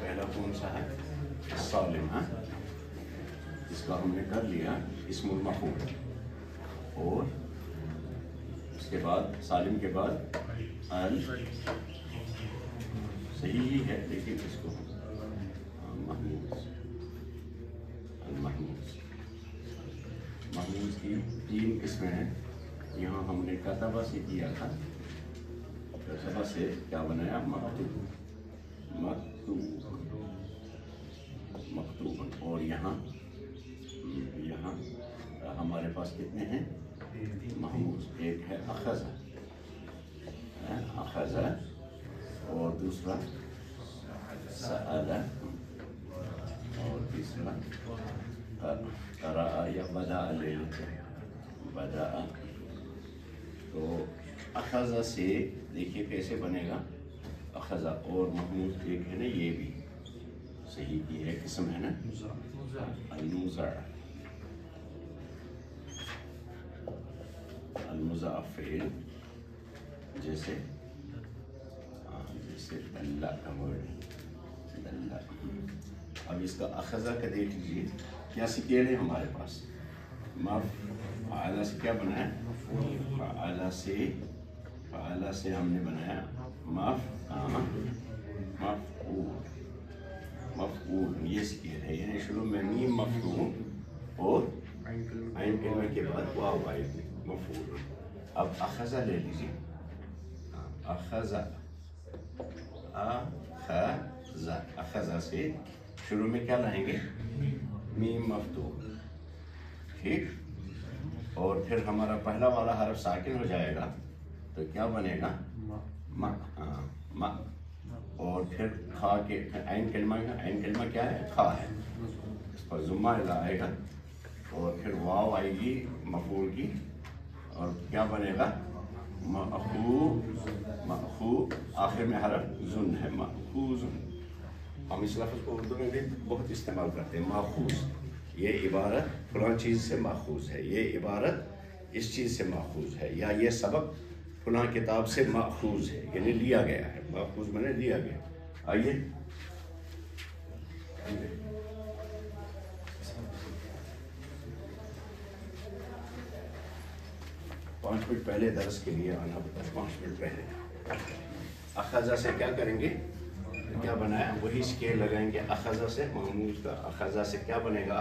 پہلا کون سا ہے؟ سالم. اس کا ہم نے کر لیا اسم المفعول. اور اس کے بعد سالم کے بعد صحیح ہی ہے لیکن اس کو محموز. محموز کی 3 قسمیں ہیں. یہاں ہم نے کتبہ سے کیا تھا. کتبہ سے کیا بنایا؟ مکتوب. اور یہاں ہمارے پاس کتنے ہیں؟ محموز. ایک ہے اخذ اور دوسرا سأل اور تیسرا قرأ یا بدأ لے لیتے ہیں. بدأ. تو اخذ سے دیکھیے کیسے بنے گا. اخذ اور محموز ایک ہے نا، یہ بھی صحیح کی ہے قسم ہے نا، المضاعف فعل. جیسے دلہ کا ورڈ دلہ. اب اس کا اخذہ کا دیکھ لیجیے کیا سکیل ہے ہمارے پاس. فعل سے کیا بنایا؟ فعل سے ہم نے بنایا مفعول. یہ سکیل ہے. یعنی شروع میں میم مفعول اور عین کلمہ کے بعد واو آئے گی مفعول. اب اخذ لے لیجیے. اخذ سے شروع میں کیا لائیں گے؟ میم مفتوح. ٹھیک. اور پھر ہمارا پہلا والا حرف ساکن ہو جائے گا تو کیا بنے گا؟ اور پھر کھا کے عین کلمہ کیا ہے؟ کھا ہے. اس پر ضمہ آئے گا اور پھر واو آئے گی مفعول کی اور کیا بنے گا؟ مأخوذ. آخر میں حرف زن ہے مأخوذ. ہم اس لفظ کو اردو میں بھی بہت استعمال کرتے ہیں. مأخوذ. یہ عبارت فلاں چیز سے ماخوذ ہے. یہ عبارت اس چیز سے ماخوذ ہے. یا یہ سبق فلاں کتاب سے ماخوذ ہے. یعنی لیا گیا ہے. ماخوذ میں لیا گیا. آئیے 5 منٹ پہلے درس کے لیے آنا ہوتا ہے. 5 منٹ پہلے. اخذہ سے کیا کریں گے؟ کیا بنایا؟ وہی اسکیل لگائیں گے. اخذہ سے محموز کا. اخذہ سے کیا بنے گا؟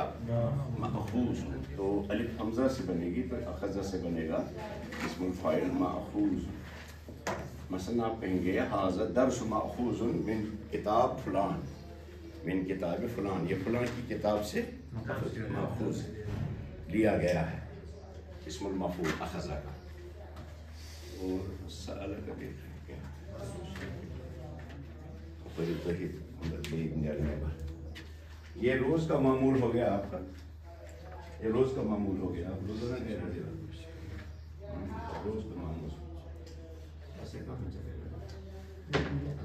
مأخوذ. تو الف حمزہ سے بنے گی تو اخذہ سے بنے گا اسم الفاعل مأخوذ. مثلا آپ کہیں گے ھذا درس مأخوذ من کتاب فلان. من کتاب فلان. یہ فلان کی کتاب سے مأخوذ لیا گیا ہے. اسم المفعول اخذہ کا. اور سأل کا دیکھ کیا یہ روز کا معمول ہو گیا آپ کا. یہ روز کا معمول ہو گیا. آپ روزانہ کہہ رہے ہیں روز کا معمول. ایسے کہاں چلے گا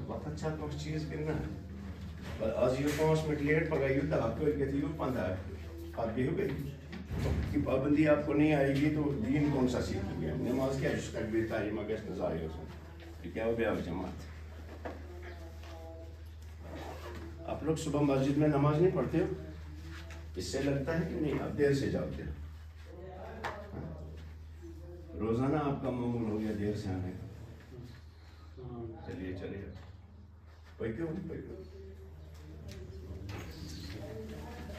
وقت اچھا کچھ چیز کرنا ہے. آج یہ 5 منٹ لیٹ پگائیے تو آپ کو کہتی ہوں 15 آپ بھی ہو گئی کی پابندی آپ کو نہیں آئے گی تو دین کون سا سیکھیں گے. نماز کیا تکبیر تحریمہ کا ظاہر ہو سکتا. کیا ہو گیا جماعت؟ آپ لوگ صبح مسجد میں نماز نہیں پڑھتے ہو؟ اس سے لگتا ہے کہ نہیں آپ دیر سے جاتے ہو. روزانہ آپ کا معمول ہو گیا دیر سے آنے کا. چلیے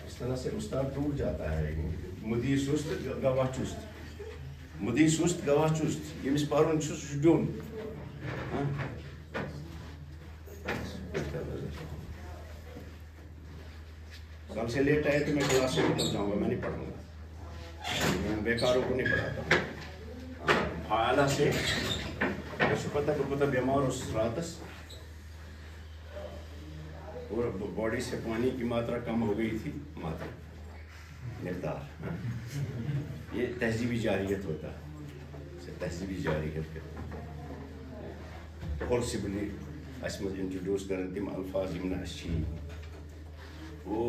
اس طرح سے استاد ٹوٹ جاتا ہے. مدی سست گواہ چست. مدی سست گواہ چست. یمس پرن ڈون. کل سے لیٹ آئے تو میں کلاس سے نکل جاؤں گا. میں نہیں پڑھوں گا. میں بیکاروں کو نہیں پڑھاتا ہوں. فعالہ سے پتہ بیمار اس راتس اور باڈی سے پانی کی ماترا کم ہو گئی تھی. مقدار یہ تہذیبی جاریت ہوتا ہے. تہذیبی جاریت فورسبلی اس میں انٹروڈیوس کریں تم الفاظ یمن اچھی. وہ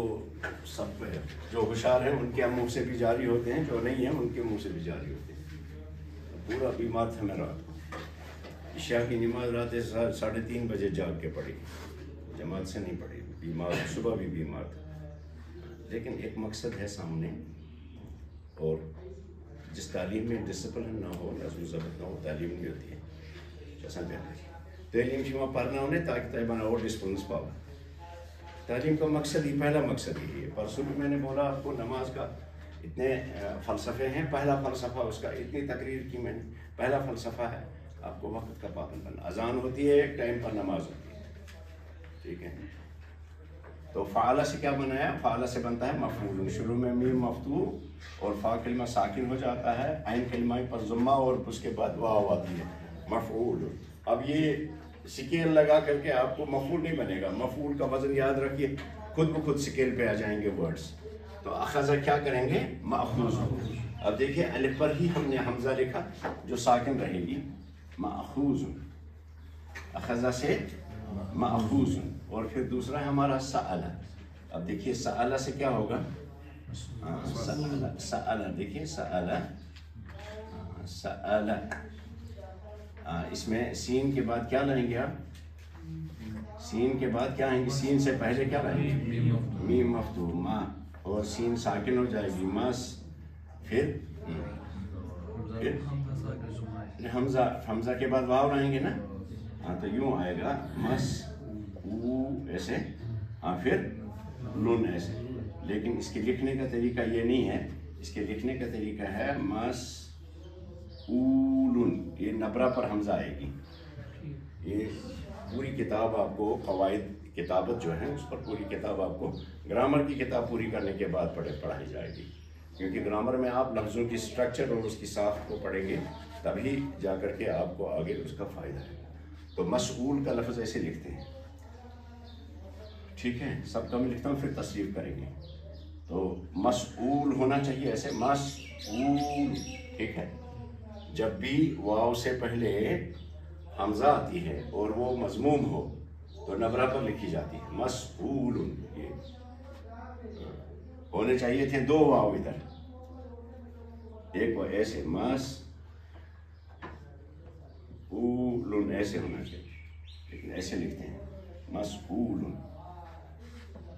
سب جو ہوشیار ہیں ان کے منہ سے بھی جاری ہوتے ہیں, جو نہیں ہیں ان کے منہ سے بھی جاری ہوتے ہیں. پورا بیمار تھا میں رات کو. عشاء کی نماز رات 3:30 بجے جاگ کے پڑھی. جماعت سے نہیں پڑھی, بیمار صبح بھی بیمار تھا، لیکن ایک مقصد ہے سامنے، اور جس تعلیم میں ڈسپلن نہ ہو، نظم و ضبط نہ ہو، تعلیم نہیں ہوتی ہے. تعلیم کی وہاں پڑھنا انہیں تاکہ طیبانہ اور ڈسپلنس پاؤ. تعلیم کا مقصد ہی، پہلا مقصد ہی ہے. پرسوں بھی میں نے بولا آپ کو نماز کا اتنے فلسفے ہیں. پہلا فلسفہ اس کا، اتنی تقریر کی میں نے، پہلا فلسفہ ہے آپ کو وقت کا پابند بننا. اذان ہوتی ہے ایک ٹائم پر، نماز ہوتی ہے، ٹھیک ہے. تو فعال سے کیا بنایا؟ فعال سے بنتا ہے مفعول. شروع میں میم مفتوح اور فا کلمہ ساکن ہو جاتا ہے، عین کلمہ پر ضمہ اور اس کے بعد واو آتی ہے، مفعول. اب یہ سکیل لگا کر کے آپ کو مفعول نہیں بنے گا. مفعول کا وزن یاد رکھیے، خود بخود سکیل پہ آ جائیں گے ورڈز. تو اخذ کیا کریں گے؟ ماخوذ. اب دیکھیے الف پر ہی ہم نے حمزہ لکھا جو ساکن رہے گی، ماخوذ. اخذ سے ماخوذ. اور پھر دوسرا ہے ہمارا سأل. اب دیکھیے سأل سے کیا ہوگا؟ سأل. دیکھیے سأل، سأل. اس میں سین کے بعد کیا لائیں گے آپ؟ سین کے بعد کیا آئیں گے؟ سین سے پہلے کیا لائیں گے؟ میم مفتوح، ما، اور سین ساکن ہو جائے گی، مس. پھر حمزہ کے بعد واو لائیں گے نا، ہاں تو یوں آئے گا مس او ایسے، ہاں پھر لن ایسے. لیکن اس کے لکھنے کا طریقہ یہ نہیں ہے. اس کے لکھنے کا طریقہ ہے مس اولن. یہ نبرہ پر حمزہ آئے گی. یہ پوری کتاب آپ کو قواعد کتابت جو ہے اس پر پوری کتاب آپ کو گرامر کی کتاب پوری کرنے کے بعد پڑھائی جائے گی. کیونکہ گرامر میں آپ لفظوں کی سٹرکچر اور اس کی ساخت کو پڑھیں گے تبھی جا کر کے آپ کو آگے اس کا فائدہ ہے. تو مسئول کا لفظ ایسے لکھتے ہیں، ٹھیک ہے. سب کا میں لکھتا ہوں پھر تصریف کریں گے. تو مسئول ہونا چاہیے ایسے، مسئول، ٹھیک ہے. جب بھی واو سے پہلے حمزہ آتی ہے اور وہ مضموم ہو تو نبرہ پر لکھی جاتی ہے، مسئول. یہ ہونے چاہیے تھے دو واو ادھر، ایک وہ ایسے مس اولن ایسے ہونا چاہیے، لیکن ایسے لکھتے ہیں مسئول.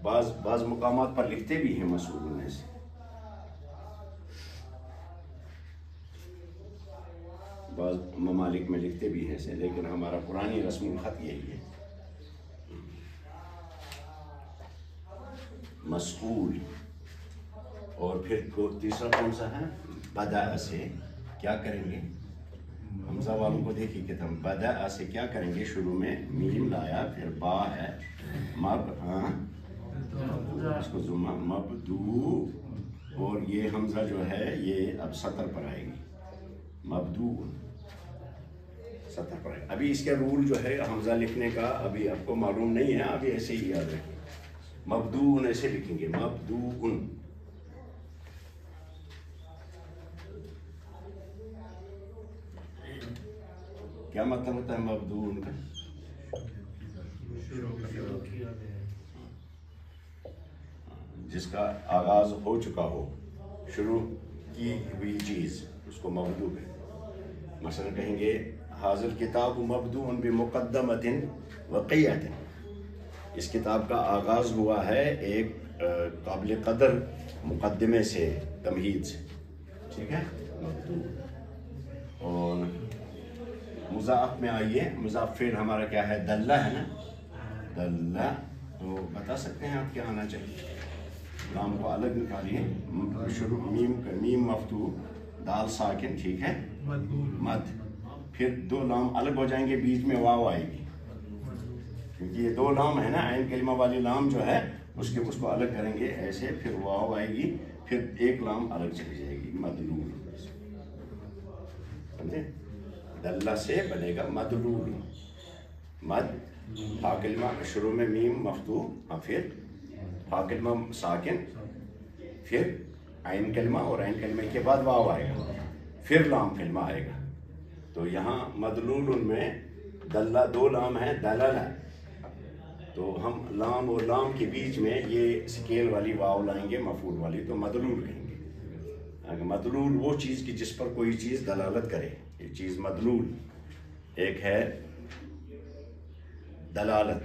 بعض مقامات پر لکھتے بھی ہیں مسئول ایسے. بعض ممالک میں لکھتے بھی ہیں ایسے، لیکن ہمارا پرانی رسم الخط یہی ہے مسئول. اور پھر تیسرا کون سا ہے؟ بدأ سے کیا کریں گے؟ حمزہ والوں کو دیکھیے کہ ہم بدأ سے کیا کریں گے؟ شروع میں میم لایا، پھر با ہے، مب، ہاں اس کو ضمہ، مبدو. اور یہ حمزہ جو ہے یہ اب سطر پر آئے گی، مبدو سطر پر آئے گی. ابھی اس کا رول جو ہے حمزہ لکھنے کا ابھی آپ کو معلوم نہیں ہے، ابھی ایسے ہی یاد رکھیں. مبدون ایسے لکھیں گے، مبدون. کیا مطلب ہوتا ہے مبدون کا؟ جس کا آغاز ہو چکا ہو، شروع کی ہوئی چیز، اس کو مبدو ہے. مثلا کہیں گے حاضر کتاب مبدون بمقدمۃ وقیۃ. اس کتاب کا آغاز ہوا ہے ایک قابل قدر مقدمے سے، تمہید سے، ٹھیک ہے. اور مضاف میں آئیے، مضاف فعل ہمارا کیا ہے؟ دلہ ہے نا، دلہ. تو بتا سکتے ہیں آپ کیا آنا چاہیے؟ لام کو الگ نکالیے، شروع میم مفتوح، دال ساکن، ٹھیک ہے، مد. پھر دو لام الگ ہو جائیں گے، بیچ میں واو آئے گی، کیونکہ یہ دو لام ہے نا، عین کلمہ والی لام جو ہے اس کو الگ کریں گے ایسے، پھر واو آئے گی، پھر ایک لام الگ چلی جائے گی، مدلول. سمجھے؟ دلہ سے بنے گا مدلول. مد، ہا کلمہ شروع میں میم مفتوح، پھر ہا کلمہ ساکن، پھر عین کلمہ، اور عین کلمہ کے بعد واو آئے گا، پھر لام کلمہ آئے گا. تو یہاں مدلول میں دلہ دو لام ہیں، دلل ہے، تو ہم لام اور لام کے بیچ میں یہ سکیل والی واو لائیں گے، مفعول والی، تو مدلول کہیں گے. مدلول وہ چیز کی جس پر کوئی چیز دلالت کرے، یہ چیز مدلول. ایک ہے دلالت،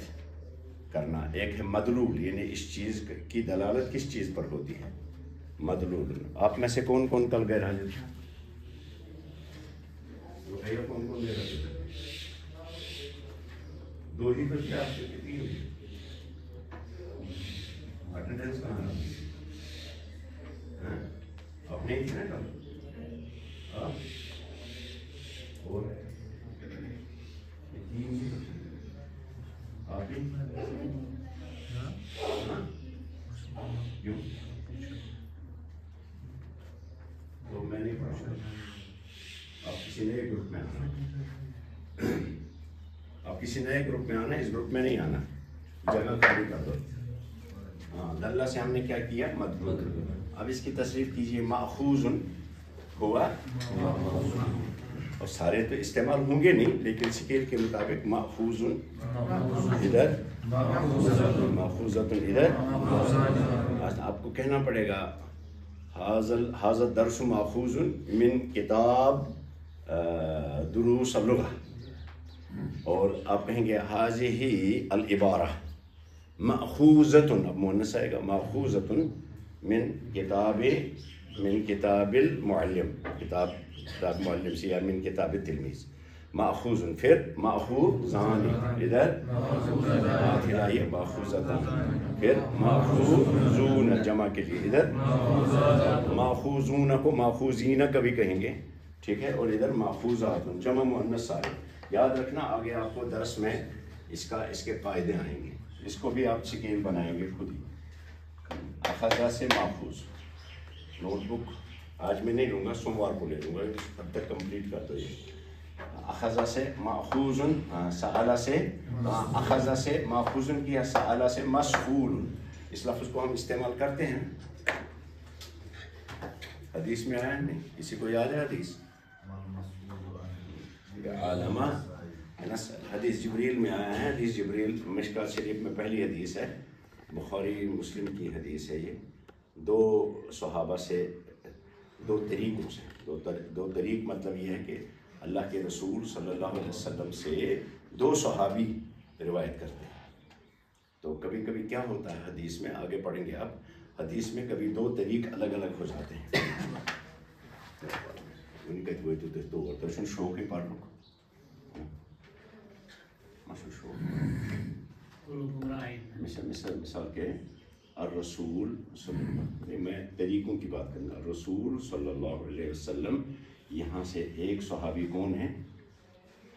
کرنا. ایک ہے مدلول، یعنی اس چیز کی دلالت کس چیز پر ہوتی ہے، مدلول. آپ میں سے کون کون کل غیر حاضر تھا؟ کون کون غیر حاضر تھا؟ دو ہی تو کیا آپ سے کتنی ہوئی اٹینڈنس کہاں ہے؟ آپ نہیں تھے نا کل؟ اور آپ ہی کیوں تو میں نہیں پڑھا. آپ کسی نئے گروپ میں آنا، آپ کسی نئے گروپ میں آنا، اس گروپ میں نہیں آنا، جگہ خالی کر دو. ہاں دلہ سے ہم نے کیا کیا، مدلول. اب اس کی تصریف کیجیے، ماخوذ ہوا، اور سارے تو استعمال ہوں گے نہیں لیکن اسکیل کے مطابق ماخوذ ادھر، ماخوذۃ ادھر. آپ کو کہنا پڑے گا ھذا الدرس ماخوذ من کتاب دروس اللغہ، اور آپ کہیں گے ھذہ العبارہ ماخوذۃ، اب مؤنث آئے گا، ماخوذۃ من کتاب المعلم، کتاب معلم سے، یا من کتاب التلمیذ. ماخوذ، پھر ماخوذان ادھر، ہاتھ ہلائیے، ماخوذتان، پھر ماخوذون جمع کے لیے ادھر، ماخوذون کو ماخوذین کبھی کہیں گے، ٹھیک ہے، اور ادھر ماخوذات جمع مؤنث سالم. یاد رکھنا آگے آپ کو درس میں اس کے قاعدے آئیں گے، اس کو بھی آپ سکیل بنائیں گے خود ہی. اخذہ سے ماخوذ، نوٹ بک آج میں نہیں لوں گا، سوموار کو لے لوں گا، اب تک کمپلیٹ کر دو. یہ اخذہ سے ماخوذ، سألہ سے، اخذہ سے ماخوذ کیا، سألہ سے مسئول. اس لفظ کو ہم استعمال کرتے ہیں، حدیث میں آیا نہیں، کسی کو یاد ہے حدیث؟ علامہ حدیث جبریل میں آیا ہے. حدیث جبریل مشکوٰۃ شریف میں پہلی حدیث ہے، بخاری مسلم کی حدیث ہے. یہ دو صحابہ سے، دو طریقوں سے، دو طریق مطلب یہ ہے کہ اللہ کے رسول صلی اللہ علیہ وسلم سے دو صحابی روایت کرتے ہیں. تو کبھی کبھی کیا ہوتا ہے حدیث میں، آگے پڑھیں گے آپ، حدیث میں کبھی دو طریق الگ الگ ہو جاتے ہیں. ان کے تو شوق ہی پڑھ لو، مثال کے الرسول صلی اللہ علیہ، میں طریقوں کی بات کروں گا. رسول صلی اللہ علیہ وسلم، یہاں سے ایک صحابی کون ہے،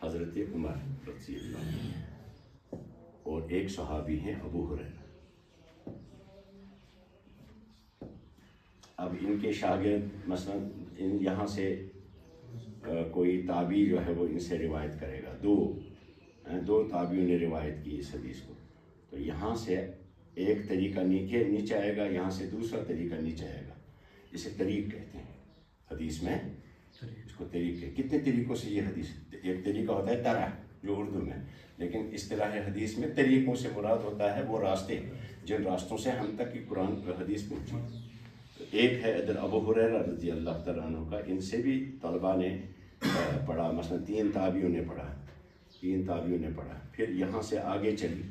حضرت عمر رضی اللہ عنہ، اور ایک صحابی ہیں ابو ہریرہ. اب ان کے شاگرد مثلا یہاں سے کوئی تابعی جو ہے وہ ان سے روایت کرے گا، دو تابعیوں نے روایت کی اس حدیث کو، تو یہاں سے ایک طریقہ نیچے آئے گا، یہاں سے دوسرا طریقہ نیچے آئے گا. اسے طریق کہتے ہیں حدیث میں، اس کو طریق ہے. کتنے طریقوں سے یہ حدیث، ایک طریقہ ہوتا ہے طرح جو اردو میں، لیکن اصطلاح حدیث میں طریقوں سے مراد ہوتا ہے وہ راستے جن راستوں سے ہم تک کی قرآن حدیث پہنچی. ایک ہے ادھر ابو ہریرہ رضی اللہ تعالیٰ عنہ کا، ان سے بھی طلباء نے پڑھا، مثلا تین تابعیوں نے پڑھا. پھر یہاں سے آگے چلی،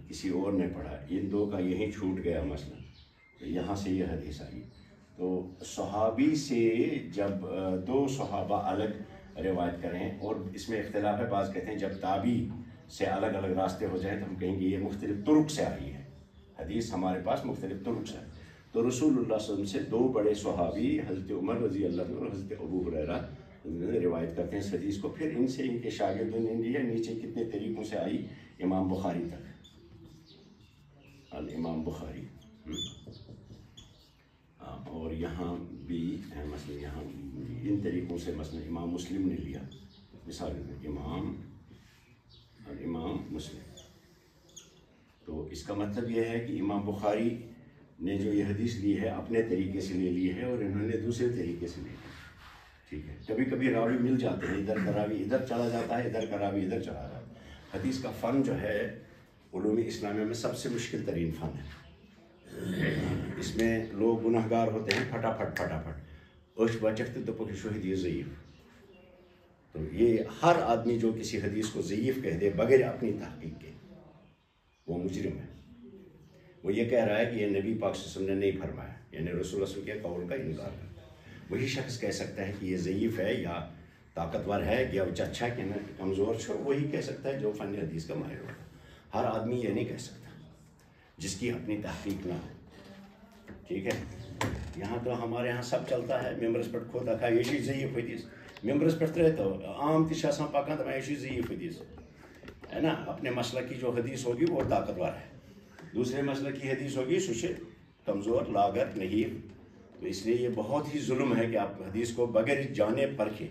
کسی اور نے پڑھا، ان دو کا یہیں چھوٹ گیا مثلا، یہاں سے یہ حدیث آئی. تو صحابی سے جب دو صحابہ الگ روایت کریں، اور اس میں اختلاف ہے، بعض کہتے ہیں جب تابعی سے الگ الگ راستے ہو جائیں تو ہم کہیں گے یہ مختلف طرق سے آئی ہے حدیث، ہمارے پاس مختلف طرق سے. تو رسول اللہ صلی اللہ علیہ وسلم سے دو بڑے صحابی حضرت عمر رضی اللہ عنہ اور حضرت ابو ہریرہ روایت کرتے ہیں اس حدیث کو. پھر ان سے ان کے شاگردوں نے لیا، نیچے کتنے طریقوں سے آئی، امام بخاری تک، الامام بخاری. اور یہاں بھی مثلا یہاں ان طریقوں سے مثلا امام مسلم نے لیا، مثال الامام مسلم. تو اس کا مطلب یہ ہے کہ امام بخاری نے جو یہ حدیث لی ہے اپنے طریقے سے لے لی ہے، اور انہوں نے دوسرے طریقے سے لی ہے. ٹھیک ہے، کبھی کبھی راوی مل جاتے ہیں، ادھر کا راوی ادھر چلا جاتا ہے، ادھر کا راوی ادھر چلا جاتا ہے. حدیث کا فن جو ہے علوم اسلامیہ میں سب سے مشکل ترین فن ہے. اس میں لوگ گناہ گار ہوتے ہیں پھٹافٹ اش بچت تو پک شو حدیث ضعیف. تو یہ ہر آدمی جو کسی حدیث کو ضعیف کہہ دے بغیر اپنی تحقیق کے، وہ مجرم ہے. وہ یہ کہہ رہا ہے کہ یہ نبی پاک صلی اللہ علیہ وسلم نے نہیں فرمایا، یعنی رسول اللہ صلی اللہ علیہ وسلم کے قول کا انکار کرتا ہے. وہی شخص کہہ سکتا ہے کہ یہ ضعیف ہے یا طاقتور ہے یا اچھا کہ کمزور چھو، وہی کہہ سکتا ہے جو فن حدیث کا ماہر ہوگا. ہر آدمی یہ نہیں کہہ سکتا جس کی اپنی تحقیق نہ ہو. ٹھیک ہے، یہاں تو ہمارے یہاں سب چلتا ہے ممبرس پہ کھوتا کھا یہ چیز ضعیف حدیث ممبرس پہ رہتا عام تشا پکان تو یہ چیز ضعیف حدیث ہے نا. اپنے مسئلہ کی جو حدیث ہوگی وہ طاقتور ہے، دوسرے مسئلہ کی حدیث ہوگی سوچے کمزور لاغر نہیں. تو اس لیے یہ بہت ہی ظلم ہے کہ آپ حدیث کو بغیر جانے پرکھیں.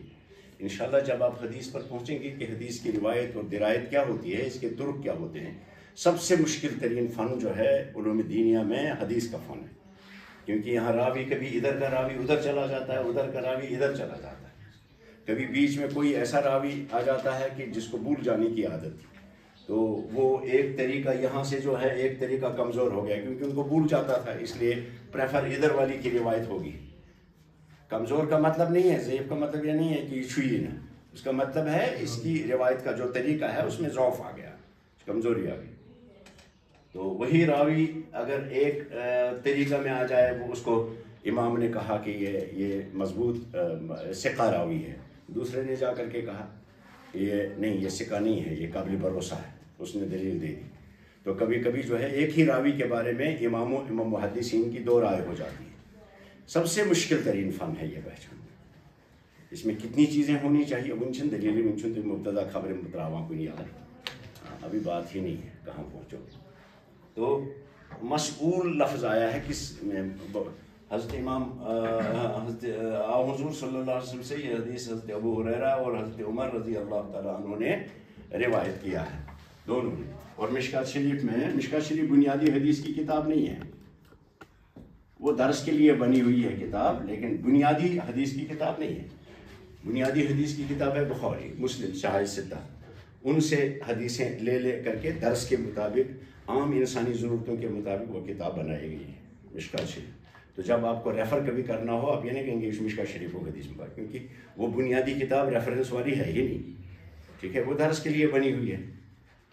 انشاءاللہ جب آپ حدیث پر پہنچیں گے کہ حدیث کی روایت اور درایت کیا ہوتی ہے، اس کے طرق کیا ہوتے ہیں. سب سے مشکل ترین فن جو ہے علوم دینیہ میں حدیث کا فن ہے، کیونکہ یہاں راوی کبھی ادھر کا راوی ادھر چلا جاتا ہے، ادھر کا راوی ادھر چلا جاتا ہے. کبھی بیچ میں کوئی ایسا راوی آ جاتا ہے کہ جس کو بھول جانے کی عادت تھی، تو وہ ایک طریقہ یہاں سے جو ہے ایک طریقہ کمزور ہو گیا کیونکہ ان کو بھول جاتا تھا، اس لیے پریفر ادھر والی کی روایت ہوگی. کمزور کا مطلب نہیں ہے، ضعیف کا مطلب یہ نہیں ہے کہ یہ چھوئی نہ، اس کا مطلب ہے اس کی روایت کا جو طریقہ ہے اس میں ضعف آ گیا، کمزوری آ گئی. تو وہی راوی اگر ایک طریقہ میں آ جائے، وہ اس کو امام نے کہا کہ یہ مضبوط ثقہ راوی ہے، دوسرے نے جا کر کے کہا کہ یہ نہیں، یہ ثقہ نہیں ہے، یہ قابل بھروسہ ہے، اس نے دلیل دے دی. تو کبھی کبھی جو ہے ایک ہی راوی کے بارے میں امام محدثین کی دو رائے ہو جاتی ہے. سب سے مشکل ترین فن ہے یہ پہچان. اس میں کتنی چیزیں ہونی چاہیے ونچن دلیل ونچن تو مبتدا خبر متراواں کو نہیں آتا، ابھی بات ہی نہیں ہے کہاں پہنچو. تو مسئول لفظ آیا ہے کس میں؟ حضرت امام حضرت حضور صلی اللہ علیہ وسلم سے یہ حدیث حضرت ابو ہریرہ اور حضرت عمر رضی اللہ تعالیٰ عنہ نے روایت کیا ہے دونوں نے. اور مشکات شریف میں، مشکات شریف بنیادی حدیث کی کتاب نہیں ہے، وہ درس کے لیے بنی ہوئی ہے کتاب، لیکن بنیادی حدیث کی کتاب نہیں ہے. بنیادی حدیث کی کتاب ہے بخاری، مسلم، شاہد ستہ. ان سے حدیثیں لے کر کے درس کے مطابق، عام انسانی ضرورتوں کے مطابق وہ کتاب بنائی گئی ہے مشکات شریف. تو جب آپ کو ریفر کبھی کرنا ہو، آپ یہ نہیں کہیں گے اس مشکات شریف کو حدیث میں، کیونکہ وہ بنیادی کتاب ریفرنس والی ہے ہی نہیں. ٹھیک ہے، وہ درس کے لیے بنی ہوئی ہے.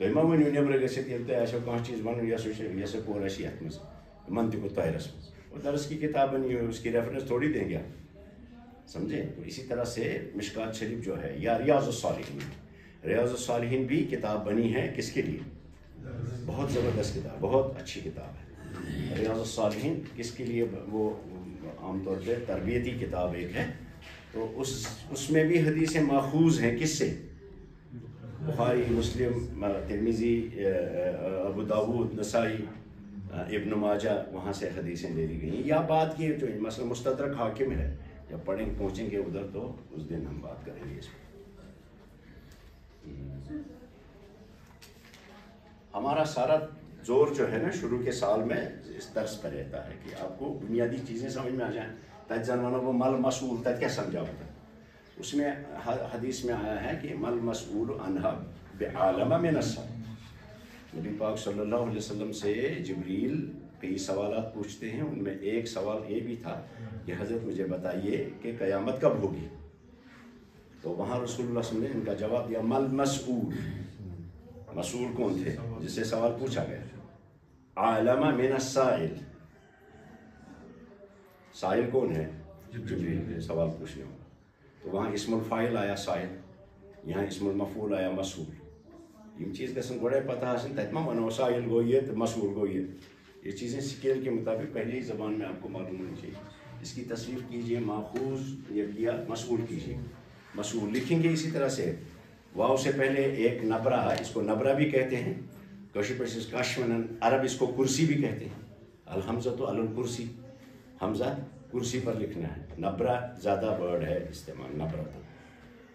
تو امام ونیو نیبر گژھِتھ ییٚلہِ تۄہہِ آسیو کانٛہہ چیٖز وَنُن یہِ پور آسہِ یَتھ منٛز منطق طاہرس منٛز، وہ درس کی کتاب بنی ہوئی، اس کی ریفرنس تھوڑی دیں گے آپ، سمجھے. تو اسی طرح سے مشکات شریف جو ہے، یا ریاض الصالحین، ریاض الصالحین بھی کتاب بنی ہے کس کے لیے؟ بہت زبردست کتاب، بہت اچھی کتاب ہے ریاض الصالحین. کس کے لیے؟ وہ عام طور پہ تربیتی کتاب ایک ہے. تو اس میں بھی حدیثیں ماخوذ ہیں کس سے؟ بخاری، مسلم، ترمذی، ابو داود، نسائی، ابن ماجہ، وہاں سے حدیثیں لے لی گئی. یا بات کی جو مثلا مستدرک حاکم ہے، جب پہنچیں گے ادھر تو اس دن ہم بات کریں گے اس میں. ہمارا سارا زور جو ہے نا شروع کے سال میں اس طرز پر رہتا ہے کہ آپ کو بنیادی چیزیں سمجھ میں آ جائیں. تج زنوانہ وہ مل مسئول تج کیا سمجھا ہوتا ہے؟ اس میں حدیث میں آیا ہے کہ مل مسئول عنہا بعالم من السائل. نبی پاک صلی اللہ علیہ وسلم سے جبریل کئی سوالات پوچھتے ہیں، ان میں ایک سوال یہ بھی تھا کہ حضرت مجھے بتائیے کہ قیامت کب ہوگی. تو وہاں رسول اللہ صلی اللہ علیہ وسلم نے ان کا جواب دیا مل مسئول. مسئول کون تھے؟ جس سے سوال پوچھا گیا. عالم من السائل، سائل کون ہے؟ جبریل، سوال پوچھنے والا. تو وہاں اسم الفاعل آیا سائل، یہاں اسم المفعول آیا مسئول. یہ چیز گژھن گوڑے پتہ آسن، تتہ ما ونو سائل گو یہ تو مسئول گو یہ چیزیں اسکیل کے مطابق پہلے ہی زبان میں آپ کو معلوم ہونی چاہیے. اس کی تصریف کیجئے، ماخوذ یہ کیا، مسئول کیجئے. مسئول لکھیں گے اسی طرح سے، واو سے پہلے ایک نبرہ ہے، اس کو نبرہ بھی کہتے ہیں، کشی پر اس کاش ونن، عرب اس کو کرسی بھی کہتے ہیں. الحمزہ تو الکرسی، حمزہ کرسی پر لکھنا ہے. نبرہ زیادہ ورڈ ہے استعمال،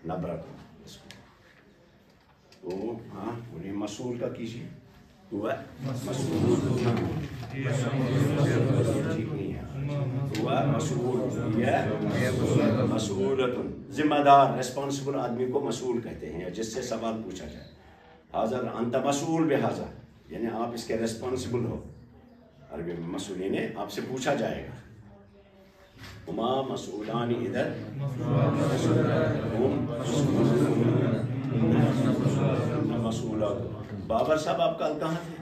نبرہ کو اس کو. تو ہاں انہیں مسئول کا کیجیے. ہوا مسئول ٹھیک نہیں ہے، ہوا مسئول یا مسئولتن، ذمہ دار، ریسپانسبل آدمی کو مسئول کہتے ہیں، جس سے سوال پوچھا جائے. حاضر انت مسئول بہذا، یعنی آپ اس کے ریسپانسبل ہو. عربی میں مسئولین ہے، آپ سے پوچھا جائے گا. ہما مسئولان ادھر مسئولات. بابر صاحب آپ کل کہاں تھے؟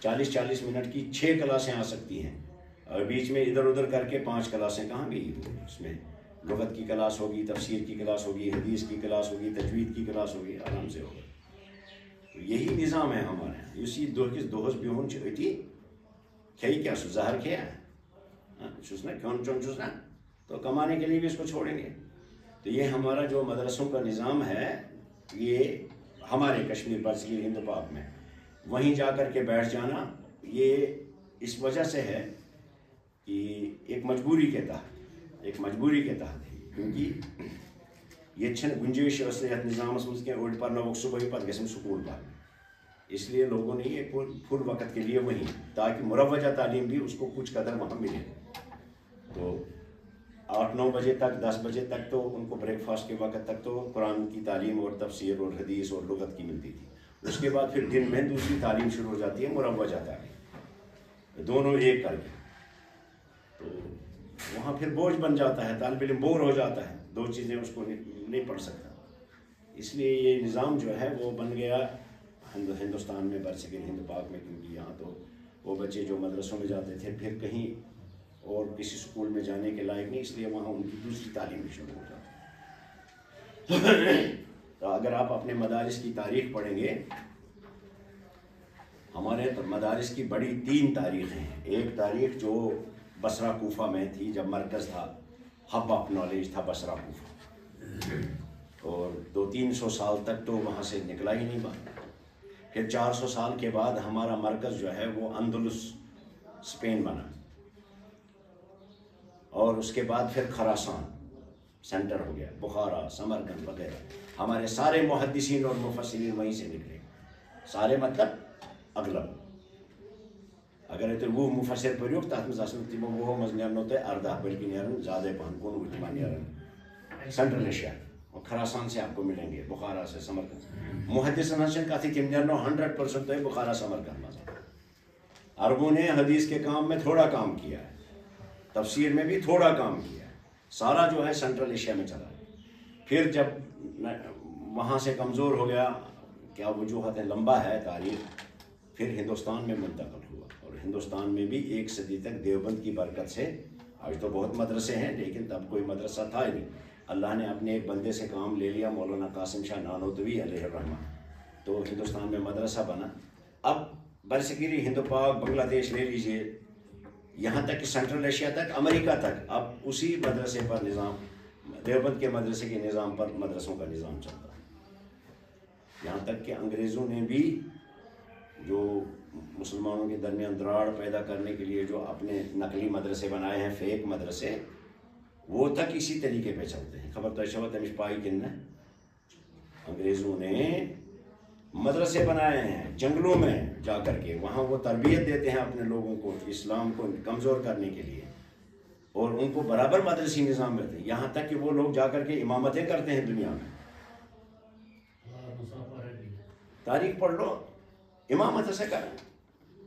40 منٹ کی 6 کلاسیں آ سکتی ہیں، اور بیچ میں ادھر ادھر کر کے 5 کلاسیں کہاں گئی؟ اس میں لغت کی کلاس ہوگی، تفسیر کی کلاس ہوگی، حدیث کی کلاس ہوگی، تجوید کی کلاس ہوگی، آرام سے ہوگا۔ یہی نظام ہے ہمارے یہاں۔ یُس یہ دۄہس بِہُن چھُ أتی، کھیٚیہِ کیا سُہ زہر کھیٚیا چھُس نا کھیوٚن چیوٚن چھُس نا، تو کمانے کے لیے بھی اس کو چھوڑیں گے۔ تو یہ ہمارا جو مدرسوں کا نظام ہے، یہ ہمارے کشمیر برصغیر ہند پاک میں وہیں جا کر کے بیٹھ جانا، یہ اس وجہ سے ہے کہ ایک مجبوری کے تحت کیونکہ یہ چھن گنجائش ٲس نہٕ یتھ نظامس منٛز کینٛہہ، أڑۍ پرناووکھ صبحٲے پتہٕ گژھن سکوٗل پرنہِ، اس لیے لوگوں نے یہ فل وقت کے لیے وہیں، تاکہ مروجہ تعلیم بھی اس کو کچھ قدر وہاں ملے۔ تو 8-9 بجے تک 10 بجے تک تو ان کو بریک فاسٹ کے وقت تک تو قرآن کی تعلیم اور تفسیر اور حدیث اور لغت کی ملتی تھی، اس کے بعد پھر دن میں دوسری تعلیم شروع ہو جاتی ہے، مروجہ تعلیم، دونوں ایک کر کے۔ تو وہاں پھر بوجھ بن جاتا ہے، طالب علم بور ہو جاتا ہے، 2 چیزیں اس کو نہیں پڑھ سکتا۔ اس لیے یہ نظام جو ہے وہ بن گیا ہندوستان میں برصغیر ہند پاک میں، کیونکہ یہاں تو وہ بچے جو مدرسوں میں جاتے تھے پھر کہیں اور کسی اسکول میں جانے کے لائق نہیں، اس لیے وہاں ان کی دوسری تعلیم بھی شروع ہو جاتی ہے۔ تو اگر آپ اپنے مدارس کی تاریخ پڑھیں گے، ہمارے مدارس کی بڑی 3 تاریخیں ہیں۔ ایک تاریخ جو بصرہ کوفہ میں تھی، جب مرکز تھا، ہب آف نالج تھا بصرہ کوفہ، اور 200-300 سال تک تو وہاں سے نکلا ہی نہیں بات۔ پھر 400 سال کے بعد ہمارا مرکز جو ہے وہ اندلس اسپین بنا، اور اس کے بعد پھر خراسان سینٹر ہو گیا، بخارا، سمرقند وغیرہ۔ ہمارے سارے محدثین اور مفسرین وہیں سے نکلے، سارے مطلب اغلب۔ اگر تُہۍ 20 مفسر پٔرِو تَتھ منٛز آسن تِمو 20 منٛز نیرنو تۄہہِ 18 بلکہ نیرن زیادہ پہن 19 تِمن نیرن سینٹرل ایشیا اور خراسان سے آپ کو ملیں گے، بخارا سے، سمرقند۔ محدثن ہنٛز چھنہٕ کتھٕے، تِم نیرنو 100% تۄہہِ بخارا سمرقند منٛز۔ عربوں نے حدیث کے کام میں تھوڑا کام کیا ہے، تفسیر میں بھی تھوڑا کام کیا ہے، سارا جو ہے سینٹرل ایشیا میں چلا۔ پھر جب وہاں سے کمزور ہو گیا، کیا وجوہات ہیں، لمبا ہے تاریخ، پھر ہندوستان میں منتقل ہوا، اور ہندوستان میں بھی 1 صدی تک دیوبند کی برکت سے، آج تو بہت مدرسے ہیں لیکن تب کوئی مدرسہ تھا ہی نہیں، اللہ نے اپنے ایک بندے سے کام لے لیا، مولانا قاسم شاہ نانوتوی علیہ الرحمہ، تو ہندوستان میں مدرسہ بنا۔ اب برصغیر ہند پاک، بنگلہ دیش لے لیجیے، یہاں تک کہ سینٹرل ایشیا تک، امریکہ تک، اب اسی مدرسے پر نظام، دیوبند کے مدرسے کے نظام پر مدرسوں کا نظام چلتا ہے۔ یہاں تک کہ انگریزوں نے بھی جو مسلمانوں کے درمیان دراڑ پیدا کرنے کے لیے جو اپنے نقلی مدرسے بنائے ہیں، فیک مدرسے، وہ تک اسی طریقے پہ چلتے ہیں۔ خبر تو شبہ تمش پائی کن انگریزوں نے مدرسے بنائے ہیں جنگلوں میں جا کر کے، وہاں وہ تربیت دیتے ہیں اپنے لوگوں کو اسلام کو کمزور کرنے کے لیے، اور ان کو برابر مدرسی نظام میں تھے، یہاں تک کہ وہ لوگ جا کر کے امامتیں کرتے ہیں دنیا میں۔ تاریخ پڑھ لو، امامت سے کریں۔